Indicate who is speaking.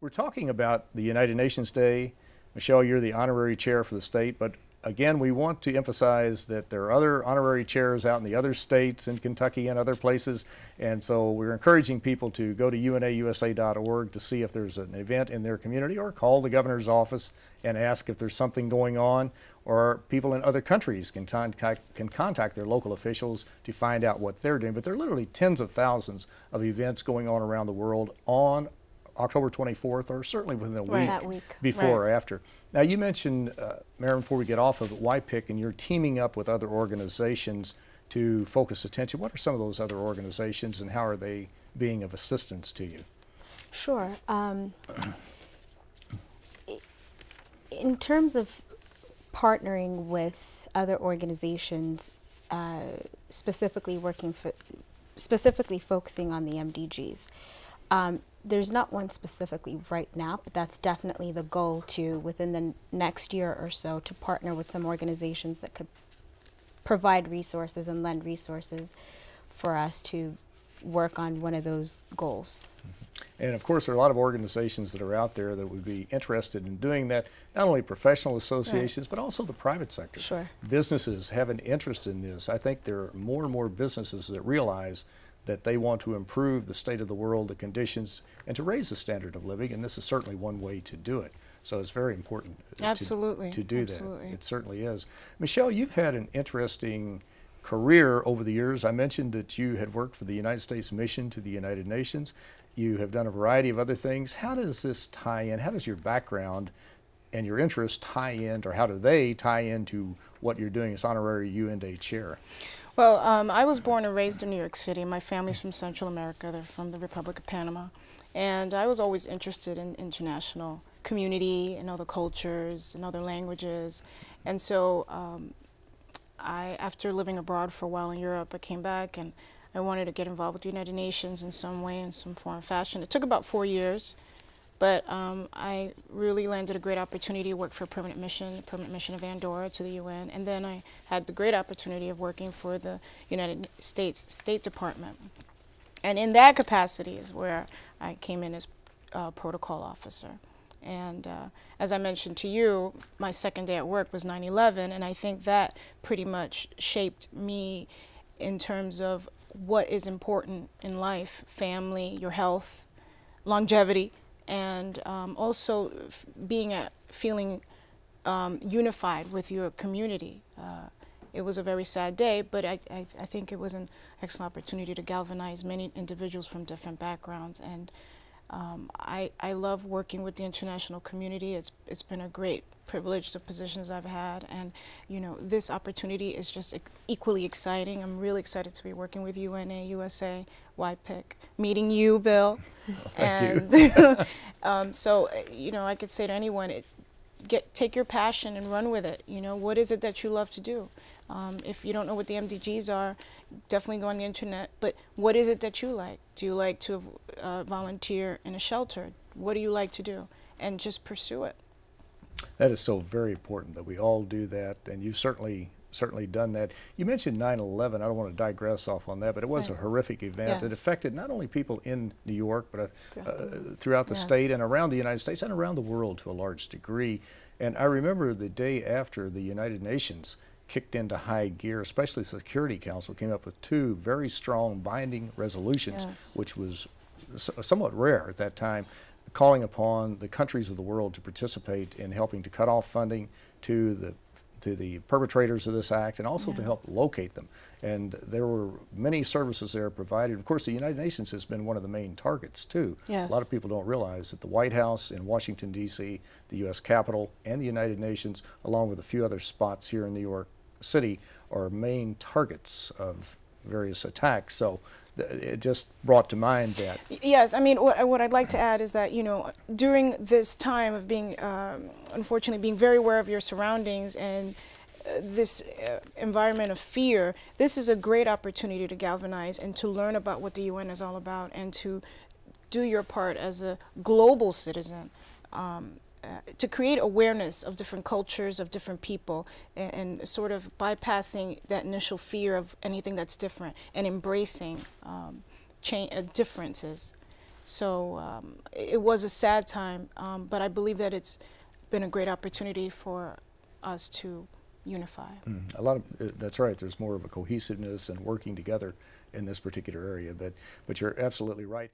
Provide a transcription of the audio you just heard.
Speaker 1: We're talking about the United Nations Day. Michele, you're the honorary chair for the state, but again, we want to emphasize that there are other honorary chairs out in the other states, in Kentucky and other places, and so we're encouraging people to go to unausa.org to see if there's an event in their community, or call the governor's office and ask if there's something going on, or people in other countries can contact their local officials to find out what they're doing. But there are literally tens of thousands of events going on around the world on October 24th, or certainly within a week, before or after. Now, you mentioned, Meron, before we get off of YPIC, and you're teaming up with other organizations to focus attention. What are some of those other organizations, and how are they being of assistance to you?
Speaker 2: Sure. In terms of partnering with other organizations, specifically focusing on the MDGs, there's not one specifically right now, but that's definitely the goal, to within the next year or so, to partner with some organizations that could provide resources and lend resources for us to work on one of those goals.
Speaker 1: And of course, there are a lot of organizations that are out there that would be interested in doing that, not only professional associations, but also the private sector.
Speaker 2: Sure.
Speaker 1: Businesses have an interest in this. I think there are more and more businesses that realize that they want to improve the state of the world, the conditions, and to raise the standard of living, and this is certainly one way to do it. So it's very important to do that. It certainly is. Michele, you've had an interesting career over the years. I mentioned that you had worked for the United States Mission to the United Nations. You have done a variety of other things. How does this tie in? How does your background and your interests tie in, or how do they tie into what you're doing as honorary UN Day chair?
Speaker 3: Well, I was born and raised in New York City. My family's from Central America. They're from the Republic of Panama. And I was always interested in international community and other cultures and other languages. And so after living abroad for a while in Europe, I came back and I wanted to get involved with the United Nations in some way, in some form or fashion. It took about 4 years, but I really landed a great opportunity to work for a permanent mission of Andorra to the UN, and then I had the great opportunity of working for the United States State Department. And in that capacity is where I came in as protocol officer. And as I mentioned to you, my second day at work was 9/11, and I think that pretty much shaped me in terms of what is important in life: family, your health, longevity, and also feeling unified with your community. It was a very sad day, but I think it was an excellent opportunity to galvanize many individuals from different backgrounds. And I love working with the international community. It's been a great privilege, the positions I've had, and you know, this opportunity is just equally exciting. I'm really excited to be working with UNA, USA, YPIC, meeting you, Bill.
Speaker 1: Thank you.
Speaker 3: So you know, I could say to anyone, take your passion and run with it. You know, what is it that you love to do? If you don't know what the MDGs are, definitely go on the internet. But what is it that you like? Do you like to volunteer in a shelter? What do you like to do? And just pursue it.
Speaker 1: That is so very important that we all do that, and you've certainly done that. You mentioned 9/11. I don't want to digress off on that, but it was a horrific event. It affected not only people in New York, but throughout the state and around the United States and around the world to a large degree. And I remember the day after the United Nations kicked into high gear, especially the Security Council came up with 2 very strong binding resolutions, which was somewhat rare at that time, calling upon the countries of the world to participate in helping to cut off funding to the perpetrators of this act, and also to help locate them. And there were many services there provided. Of course, the United Nations has been one of the main targets too. A lot of people don't realize that the White House in Washington, D.C., the U.S. Capitol, and the United Nations, along with a few other spots here in New York City, are main targets of various attacks. So it just brought to mind that.
Speaker 3: Yes, I mean, what I'd like to add is that, you know, during this time of being, unfortunately, being very aware of your surroundings and this environment of fear, this is a great opportunity to galvanize and to learn about what the UN is all about, and to do your part as a global citizen. To create awareness of different cultures, of different people, and sort of bypassing that initial fear of anything that's different, and embracing differences. So it was a sad time, but I believe that it's been a great opportunity for us to unify.
Speaker 1: A lot of that's right. There's more of a cohesiveness and working together in this particular area, but you're absolutely right.